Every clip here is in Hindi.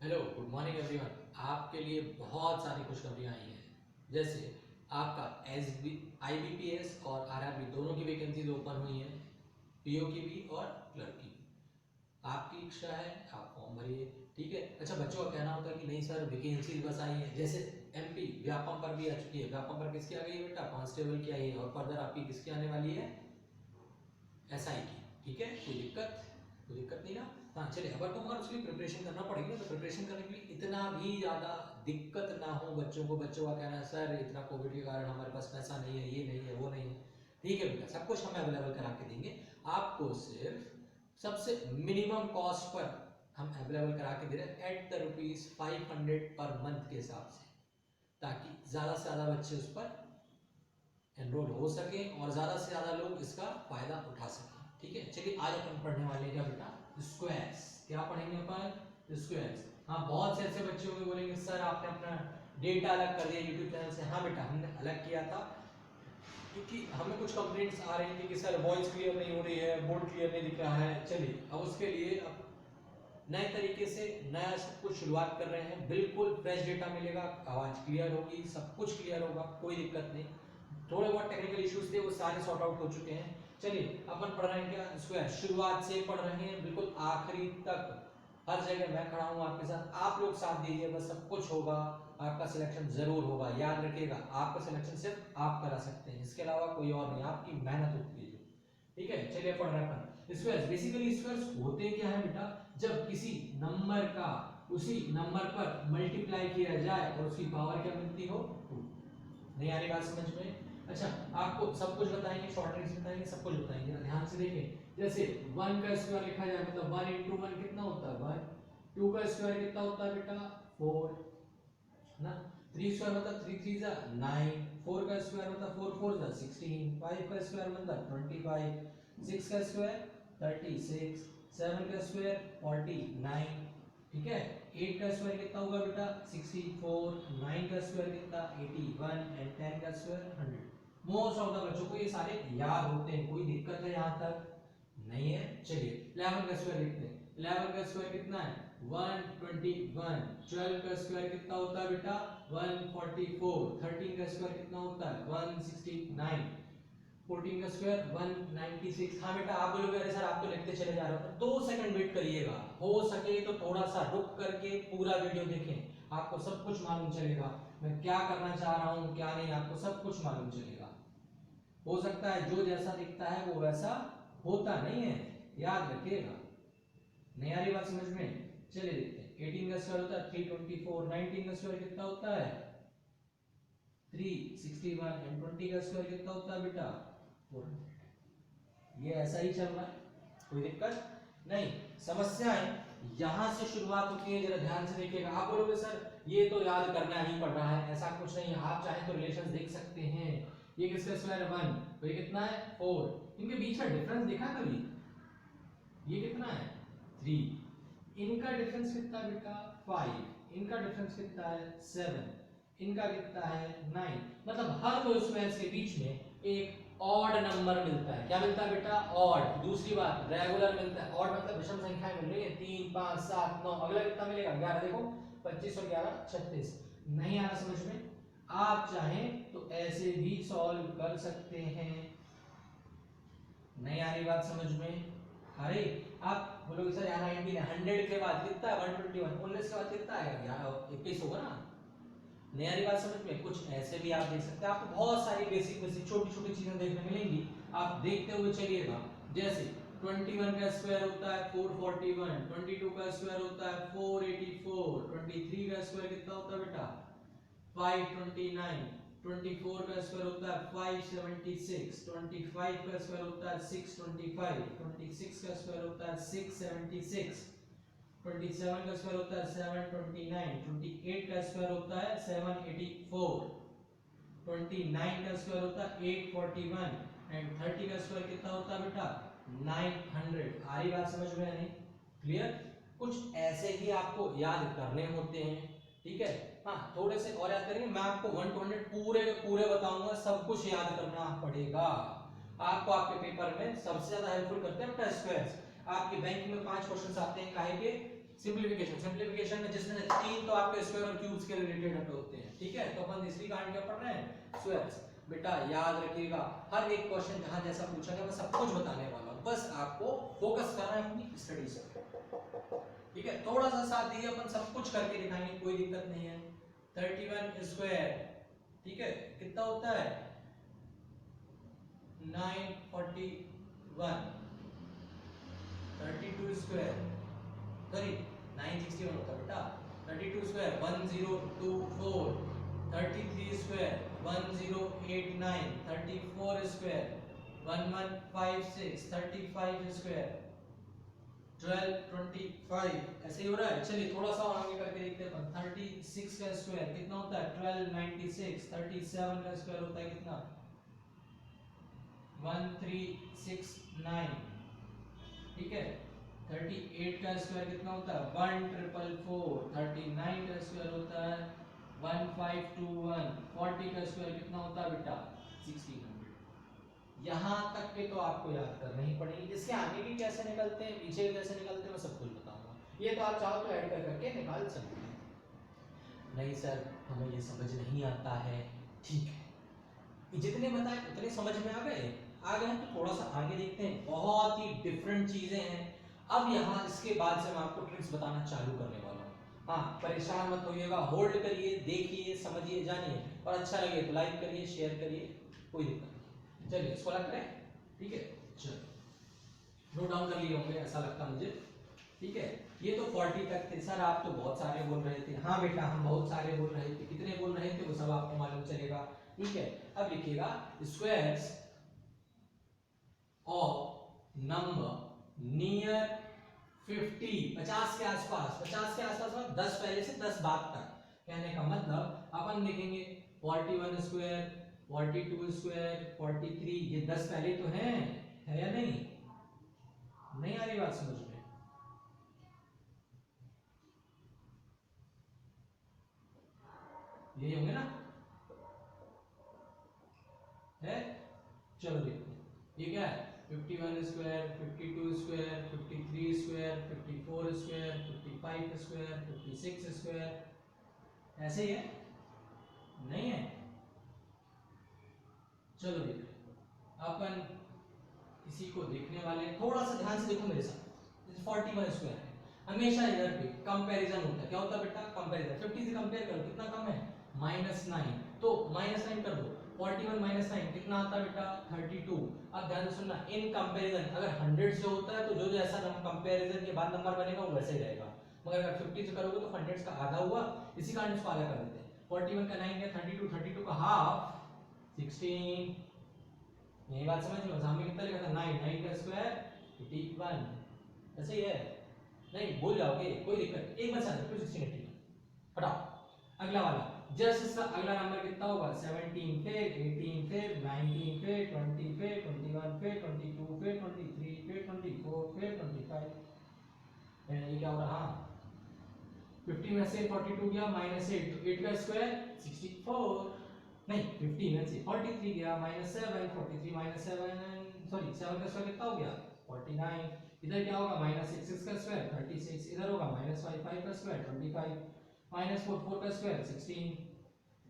Hello, good morning everyone. आपके लिए बहुत सारी खुशखबरियां आई हैं। जैसे आपका IBPS और RRB दोनों की वैकेंसीज ओपन हुई हैं, PO की भी और क्लर्क की भी। आपकी इच्छा है, आप फॉर्म भरिए। ठीक है। अच्छा, बच्चों का कहना होता है कि नहीं सर, वैकेंसीज बस आई है। जैसे MP व्यापम पर भी आ चुकी है। व्यापम पर किसकी आ गई है बेटा? कांस्टेबल की आई है। और फर्दर आपकी किसकी आने वाली है? SI की। ठीक है, कोई दिक्कत नहीं ना। हाँ चलिए, अब आपको मगर उसके लिए प्रिपरेशन करना पड़ेगी ना। तो प्रिपरेशन करने के लिए इतना भी ज़्यादा दिक्कत ना हो बच्चों को। बच्चों का कहना है सर इतना कोविड के कारण हमारे पास पैसा नहीं है, ये नहीं है, वो नहीं है। ठीक है बेटा, सब कुछ हम अवेलेबल करा के देंगे आपको। सिर्फ सबसे मिनिमम कॉस्ट पर हम अवेलेबल करा के दे रहे हैं एट द ₹500 पर मंथ के हिसाब से, ताकि ज़्यादा से ज़्यादा बच्चे उस पर एनरोल हो सके और ज़्यादा से ज़्यादा लोग इसका फायदा उठा सकें। ठीक है, चलिए आज अपन पढ़ने वाले हैं क्या बेटा? स्क्वायर्स। क्या पढ़ेंगे अपन? स्क्वायर्स। हाँ, बहुत से ऐसे बच्चे होंगे बोलेंगे सर आपने अपना डेटा अलग कर दिया यूट्यूब चैनल से। हाँ बेटा, हमने अलग किया था क्योंकि हमें कुछ कंप्लेंट्स आ रही थी कि सर वॉइस क्लियर नहीं हो रही है, बोर्ड क्लियर नहीं दिख रहा है। चलिए, अब उसके लिए अब नए तरीके से नया सब कुछ शुरुआत कर रहे हैं। बिल्कुल फ्रेश डेटा मिलेगा, आवाज क्लियर होगी, सब कुछ क्लियर होगा, कोई दिक्कत नहीं। थोड़े बहुत टेक्निकल इश्यूज थे, वो सारे सॉर्ट आउट हो चुके हैं। चलिए, अपन पढ़ रहे हैं क्या? स्क्वायर। शुरुआत से पढ़ रहे हैं बिल्कुल आखिरी तक। हर जगह मैं खड़ा हूं आपके साथ, आप लोग साथ दीजिए, बस सब कुछ होगा। आपका सिलेक्शन जरूर होगा। याद रखिएगा, आपका सिलेक्शन सिर्फ आप करा सकते हैं, इसके अलावा कोई और नहीं। आपकी मेहनत होती है। ठीक है, चलिए पढ़ रहे हैं अपन स्क्वायर्स। बेसिकली स्क्वायर्स होते क्या है बेटा? जब किसी नंबर का उसी नंबर पर मल्टीप्लाई किया जाए और उसकी पावर क्या मिलती हो? 2। नहीं आ रही बात समझ में? अच्छा, आपको सब कुछ बताएंगे, शॉर्ट ट्रिक्स बताएंगे, सब कुछ बताएंगे। ध्यान से देखें। जैसे 1 का स्क्वायर लिखा जाए, मतलब 1 × 1 कितना होता है? 1। 2 का स्क्वायर कितना होता है बेटा? 4 ना। 3 स्क्वायर मतलब 3 3 जा 9। 4 का स्क्वायर मतलब 4 4 जा 16। 5 का स्क्वायर मतलब 25। 6 का स्क्वायर 36। 7 का स्क्वायर 49। ठीक है। 8 का स्क्वायर कितना होगा बेटा? 64। 9 का स्क्वायर कितना? 81 एंड 10 का स्क्वायर 100। मोस्ट ऑफ द बच्चों को ये सारे याद होते हैं। कोई दिक्कत है यहाँ तक? नहीं है। चलिए 11 का स्क्वायर लिखते हैं। 11 का स्क्वायर कितना है? 121। 12 का स्क्वायर कितना होता है बेटा? 144। 13 का स्क्वायर कितना होता है? 169। 14 का स्क्वायर 196। हाँ बेटा, आप बोलोगे अरे सर आप तो लिखते चले जा रहे हो, तो 2 सेकंड वेट करिएगा। हो सके तो थोड़ा सा रुक करके पूरा वीडियो देखें, आपको सब कुछ मालूम चलेगा। मैं क्या करना चाह रहा हूँ क्या नहीं, आपको सब कुछ मालूम चलेगा। हो सकता है जो जैसा दिखता है वो वैसा होता नहीं है, याद रखिएगा। नहीं आ रही बात समझ में? चलिए देखते हैं। 18 का स्क्वायर होता है 324। 19 का स्क्वायर कितना होता है? 361 एंड 20 का स्क्वायर कितना होता है बेटा? 400। ये ऐसा ही चल रहा है, कोई दिक्कत नहीं। समस्याएं यहां से शुरुआत होती है, जरा ध्यान से देखिएगा। आप बोलोगे सर ये तो याद करना ही पड़ रहा है, ऐसा कुछ नहीं है। आप चाहे तो रिलेशंस देख सकते हैं। ये किसका स्क्वायर है? 1। तो ये कितना है? 4। इनके बीच का डिफरेंस देखा कभी? ये कितना है? 3। इनका डिफरेंस कितना बेटा? 5। इनका डिफरेंस कितना है? 7। इनका कितना है? 9। मतलब हर दो स्क्वायर्स के बीच में एक ऑड नंबर मिलता है। क्या मिलता है बेटा? ऑड। दूसरी बात, रेगुलर मिलता है। ऑड मतलब विषम संख्याएं मिल रही है, 3 5 7 9। अगला कितना मिलेगा? 11। देखो 25 और 11 36। नहीं आ रहा समझ में? आप चाहें तो ऐसे भी सॉल्व कर सकते हैं। नहीं आ रही बात समझ में? अरे आप बोलोगे सर यहाँ 19 है, 100 के बाद कितना है? 121। 19 के बाद कितना आएगा? 21 होगा ना। नहीं आ रही बात समझ में? कुछ ऐसे भी आप देख सकते हैं। आपको बहुत सारी बेसिक बेसिक छोटी छोटी चीजें देखने मिलेंगी, आप देखते हुए चलिएगा। जैसे 21 का स्क्वायर होता है 441। 22 का स्क्वायर होता है 484। 23 का स्क्वायर कितना होता है बेटा? 529। 24 का स्क्वायर होता है 576। 25 का स्क्वायर होता है 625। 26 का स्क्वायर होता है 676। 27 का स्क्वायर होता है 729। 28 का स्क्वायर होता है 784। 29 का स्क्वायर होता है 841 एंड 30 का स्क्वायर कितना होता है बेटा? 900। आ रही बात समझ में? नहीं क्लियर? कुछ ऐसे ही आपको याद करने होते हैं। ठीक है। हाँ, थोड़े से और याद करेंगे। मैं आपको 1 to 100 पूरे के पूरे बताऊंगा, सब कुछ याद करना पड़ेगा आपको। आपके पेपर में सबसे ज्यादा हेल्पफुल करते हैं बेटा स्क्वायर्स। आपके बैंक में 5 क्वेश्चन आते हैं काहे के? सिंप्लीफिकेशन में जिसमें से 3 तो आपके स्क्वायर और क्यूब्स के रिलेटेड होते हैं, ठीक है। तो अपन तीसरी कहानी क्या पढ़ रहे हैं, स्क्वायर्स। बेटा याद रखिएगा, हर एक क्वेश्चन जहां जैसा पूछा गया मैं सब कुछ बताने वाला हूं, बस आपको फोकस करना है अपनी स्टडीज पे, ठीक है। थोड़ा सा साथ दीजिए, अपन सब कुछ करके दिखाएंगे, कोई दिक्कत नहीं है। 31 स्क्वायर, ठीक है, कितना होता है 941। 32 स्क्वायर, सॉरी 961 होता है बेटा। 32 स्क्वायर 1024। 33 स्क्वायर 1089। 34 स्क्वायर 1156। 35 स्क्वायर 1225। ऐसे ही हो रहा है। चलिए थोड़ा सा और आगे करके देखते हैं। 36 का स्क्वायर कितना होता है 1296। 37 का स्क्वायर होता है कितना 1369, ठीक है। 38 का स्क्वायर कितना होता है 1444। 39 का स्क्वायर होता है 1521। 40 का स्क्वायर कितना होता है बेटा 1600। यहाँ तक के तो आपको याद करना ही पड़ेगी। इसके आगे भी कैसे निकलते हैं, पीछे भी कैसे निकलते हैं, मैं सब कुछ बताऊंगा। ये तो आप चाहो तो ऐड कर करके निकाल सकते हैं। नहीं सर हमें ये समझ नहीं आता है, ठीक है, जितने बताए उतने समझ में आ गए तो थोड़ा सा आगे देखते हैं। बहुत ही डिफरेंट चीजें हैं। अब यहाँ इसके बाद से मैं आपको ट्रिक्स बताना चालू करने वाला हूँ। हाँ परेशान मत होइएगा, होल्ड करिए, देखिए, समझिए, जानिए, और अच्छा लगे तो लाइक करिए, शेयर करिए, कोई दिक्कत नहीं। चलिए इसको अलग करें, ठीक है। चलो नोट डाउन कर लिए होंगे ऐसा लगता मुझे, ठीक है। ये तो 40 तक थे सर, आप तो बहुत सारे बोल रहे थे। हाँ बेटा हम बहुत सारे बोल रहे थे, कितने बोल रहे थे वो सब आपको मालूम चलेगा, ठीक है। अब लिखिएगा स्क्वायर्स ऑफ नंबर नियर 50, 50 के आसपास, 50 के आसपास मतलब 10 पहले से 10 बाद तक। कहने का मतलब अपन लिखेंगे 41 स्क्वायर, 42 स्क्वायर, 43, ये 10 पहले तो है या नहीं? नहीं आ रही बात समझ में? यही होंगे ना, है? चलो देखते हैं ये क्या है 51 square, 52 square, 53 square, 54 square, 55 square, 56 square, ऐसे ही है, नहीं है? चलो देखते हैं। अपन इसी को देखने वाले हैं, थोड़ा सा ध्यान से देखो मेरे साथ। 41 स्क्वायर है, हमेशा इधर पे कंपैरिजन होता है। क्या होता है बेटा? कंपैरिजन। 50 से कंपेयर करो, कितना कम है -9, तो -9 कर दो। 41 -9 कितना आता है बेटा 32। अब ध्यान से सुनना, इन कंपैरिजन अगर 100 से होता है तो जो जैसा कंपैरिजन के बाद नंबर बनेगा वो वैसे ही रहेगा, मगर अगर 50 से करोगे तो 100 का आधा हुआ, इसी कारण इसको आधा कर देते हैं। 41 का 9 है 32, 32 का हाफ 16। यही बात समझ लो, सामने कितना लिखा था 9, 9 का स्क्वायर 81, ऐसे ही है, नहीं भूल जाओगे कोई दिक्कत, एक बार साथ 16 81 हटाओ। अगला वाला जस्ट इसका अगला नंबर कितना होगा 17 फिर 18 फिर 19 फिर 20 फिर 21 फिर 22 फिर 23 फिर 24 फिर 25। ये क्या हो रहा, 50 में से 42 गया -8, तो 8 का स्क्वायर 64, नहीं 50 में से 43 गया -7, 43 -7 सॉरी 7 का स्क्वायर कितना हो गया 49। इधर क्या होगा -6 का स्क्वायर 36, इधर होगा -5 का स्क्वायर 25, -4 का स्क्वायर 16,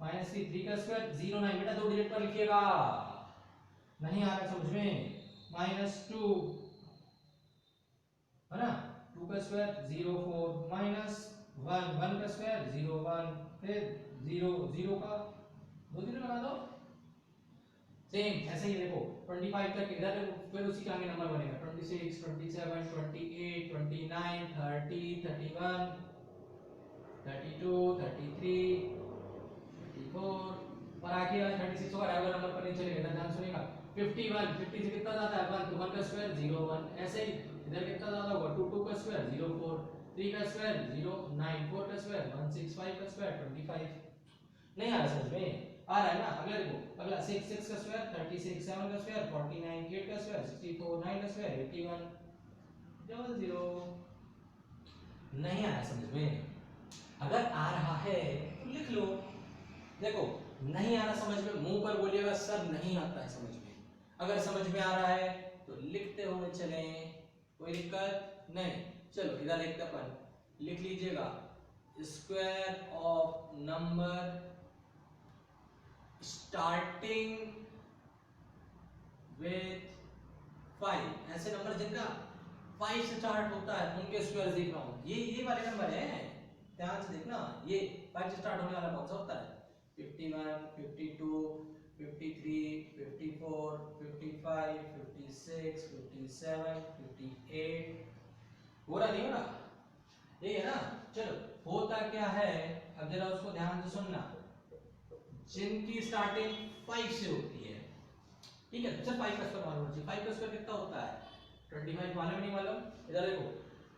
-3 का स्क्वायर 09। बेटा दो डिजिट पर लिखिएगा, नहीं आ रहा समझ में, -2 है ना, 2 का स्क्वायर 04, -1 1 का स्क्वायर 01, फिर 0 0 का 2 0 लगा दो, सेम ऐसे ही देखो 25 तक इधर फिर उसी का आगे नंबर बनेगा 26 27 28 29 30 31 32 33 34 और आगे वाला 36 होगा, रेगुलर नंबर पर नहीं चलेगा, ध्यान सुनिएगा। 51 50 से कितना ज्यादा है 1, तो 1 का स्क्वायर 01, ऐसे ही इधर कितना ज्यादा होगा 2 2 का स्क्वायर 04, 3 का स्क्वायर 09, 4 का स्क्वायर 16, 5 का स्क्वायर 25। नहीं आ रहा समझ में? आ रहा है ना? अगला देखो, अगला 6 6 का स्क्वायर 36, 7 का स्क्वायर 49, 8 का स्क्वायर 64, 9 का स्क्वायर 81, 00। नहीं आ रहा समझ में? अगर आ रहा है तो लिख लो। देखो नहीं आ रहा समझ में, मुंह पर बोलिएगा सर नहीं आता है समझ में। अगर समझ में आ रहा है तो लिखते हुए चलें, कोई दिक्कत नहीं। चलो इधर लिखते अपन लिख लीजिएगा square of number starting with 5। ऐसे नंबर जिनका 5 से स्टार्ट होता है उनके स्क्वायर देख रहा हूं। ये वाले नंबर है, ध्यान से देखना। ये 5 से स्टार्ट होने वाला कौन सा होता है? 51, 52, 53, 54, 55, 56, 57, 58। हो रहा नहीं हो रहा? यही है ना। चलो होता क्या है, अब जरा उसको ध्यान से सुनना। जिनकी स्टार्टिंग 5 से होती है, ठीक है, चल 5 का स्क्वायर मालूम चाहिए। 5 का स्क्वायर कितना होता है? 25 मालूम नहीं मालूम? इधर देखो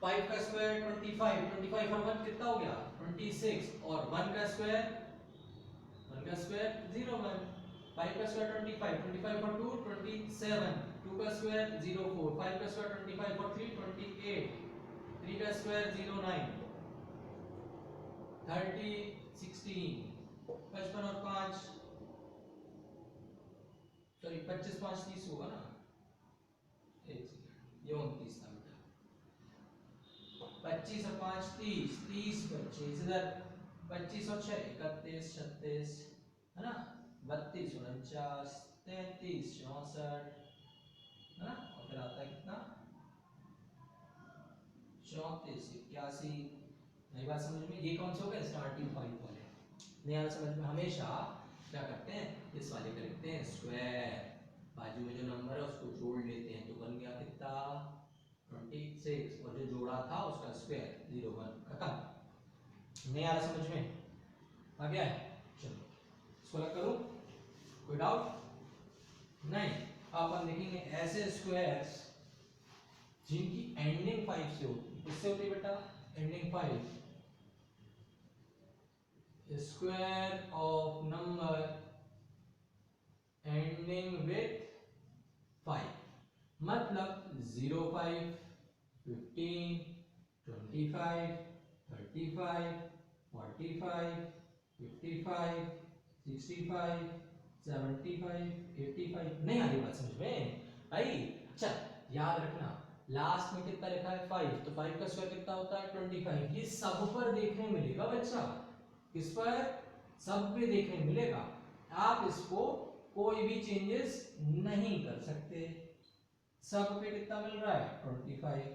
5 का स्क्वायर 25, 25 और 1 कितना हो गया? 26। और 1 का स्क्वायर 01। 5 का स्क्वायर 25, 25 और 2 27। 2 का स्क्वायर 04। 5 का स्क्वायर 25 और 3 28। 3 का स्क्वायर 09। 30 16। 55 और 5 सॉरी 25 5 30 होगा ना। एक सेकंड, ये 29 था बेटा। 25 और 5 30, 30 25 इधर 25 और 6 31 36 है ना। 32 49 33 64 है ना। और फिर आता है कितना? 34 81। नई बात समझ में? ये कौन से हो गए? स्टार्टिंग पॉइंट वाले। नया समझ में हमेशा क्या करते हैं? इस वाले का लिखते हैं स्क्वायर, बाजू में जो नंबर है उसको जोड़ लेते हैं, तो बन गया कितना? 26। और जो जोड़ा था उसका स्क्वायर 01। खत्म। नहीं आ रहा समझ में? आ गया है? चलो इसको लग करूं, कोई डाउट नहीं? अपन देखेंगे ऐसे स्क्वायर्स जिनकी एंडिंग 5 से होती है। किससे होती है बेटा? Ending 5। Square of number ending with 5, मतलब 05, 15, 25, 35, 45, 55, 65, 75, 85। नहीं आ रही बात समझ में आई? अच्छा याद रखना, लास्ट में कितना लिखा है? 5, तो 5 का स्क्वायर कितना होता है? 25। ये सब पर देखने मिलेगा बच्चा। किस पर? सब पे देखने मिलेगा। आप इसको कोई भी चेंजेस नहीं कर सकते। सब पे कितना मिल रहा है? 25।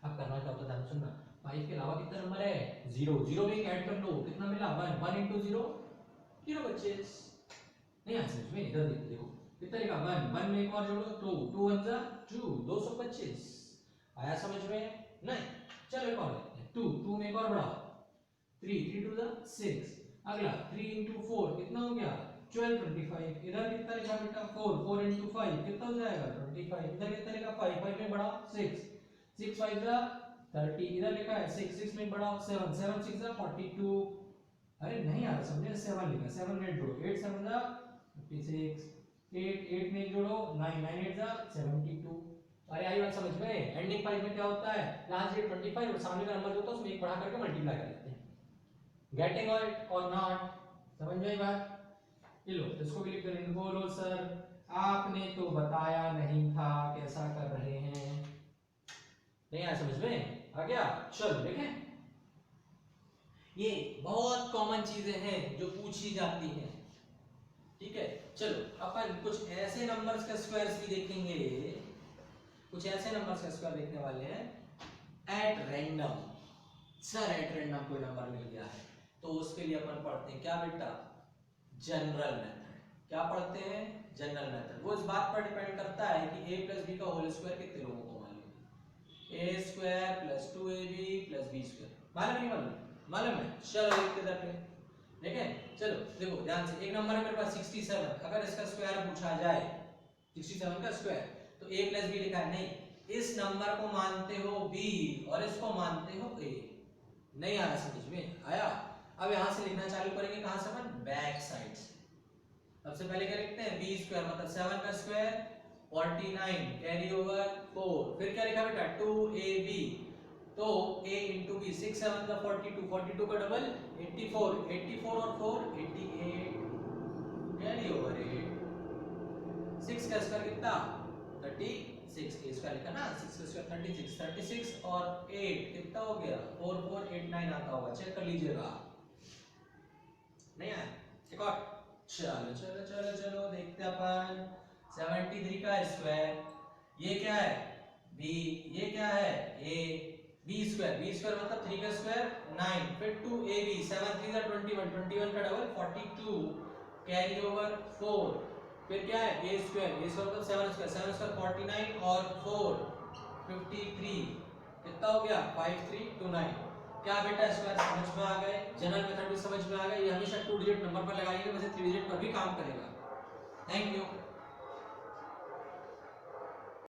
अब करना क्या होता है, ध्यान सुनना। 5 के अलावा कितना नंबर है? 0। 0 में ऐड कर लो, कितना मिला? 1। 1 into 0 0 बच्चे। नहीं आ समझ में? इधर देखो कितना लिखा? 1। 1 में एक और जोड़ो 2। 2 1 जा 2, 225। आया समझ में? नहीं? चलो एक और देखते हैं। 2 2 में एक और बढ़ाओ 3। 3 2 जा 6। अगला 3 into 4 कितना हो गया? 12 25। इधर कितना लिखा बेटा? 4। 4 into 5 कितना हो जाएगा? 25। इधर कितना लिखा? 5। 5 में बढ़ाओ 6। 6 5 जा 30। इधर लिखा है 6। 6 में बढ़ाओ 7। 7 6 जा 42। अरे नहीं आ रहा समझे? 7 लिखा, 7 में जोड़ो 8 7 जा 56। 8 8 में जोड़ो 9। 9 8 जा 72। अरे आई बात समझ में? एंडिंग 5 में क्या होता है? लास्ट डेट 25 और सामने का नंबर जो होता है उसमें एक बढ़ा करके मल्टीप्लाई कर लेते हैं। गेटिंग इट और नॉट? समझ में आई बात? ये लो इसको भी लिख कर इनको बोलो सर आपने तो बताया नहीं था कैसा कर रहे हैं। नहीं आया समझ में? आ गया? चलो देखें, ये बहुत कॉमन चीजें हैं जो पूछी जाती हैं। ठीक है, चलो अपन कुछ ऐसे नंबर्स का स्क्वायर्स भी देखेंगे। कुछ ऐसे नंबर्स का स्क्वायर देखने वाले हैं at random. Sir at random कोई नंबर मिल गया है तो उसके लिए अपन पढ़ते हैं क्या बेटा? General method. क्या पढ़ते हैं? General method. वो इस बात पर डिपेंड करता है कि a प्लस बी का होल स्क्वायर कितने लोगों को मालूम है। a square plus 2ab plus b square मालूम नहीं मालूम? मालूम है। चलो देखते इधर पे देखें। चलो देखो ध्यान से, एक नंबर है मेरे पास 67। अगर इसका स्क्वायर पूछा जाए 67 का स्क्वायर तो a प्लस बी लिखा है नहीं, इस नंबर को मानते हो b और इसको मानते हो a। नहीं आ रहा समझ में? आया? अब यहां से लिखना चालू करेंगे कहां से? अपन बैक साइड से। सबसे पहले क्या लिखते हैं? b स्क्वायर मतलब 7 का स्क्वायर 49 कैरी ओवर 4। फिर क्या लिखा बेटा? 2ab, तो a into b 6 7 का 42, 42 का डबल 84, 84 और 4 88 कैरी ओवर 8। 6 का स्क्वायर कितना? 36। 36 a स्क्वायर लिखा ना 6 का स्क्वायर 36 और 8 कितना हो गया 4489 आता होगा चेक कर लीजिएगा नहीं आया एक और चलो चलो चलो चलो देखते हैं अपन 73 का स्क्वायर ये क्या है b ये क्या है a b स्क्वायर मतलब 3 का स्क्वायर 9 फिर 2ab 7 3 जा 21 21 का डबल 42 कैरी ओवर 4 फिर क्या है a स्क्वायर मतलब 7 स्क्वायर 49 और 4 53 कितना हो गया 5329 क्या बेटा स्क्वायर समझ में आ गए जनरल मेथड भी समझ में आ गए ये हमेशा 2 डिजिट नंबर पर लगाइए वैसे 3 डिजिट पर भी काम करेगा थैंक यू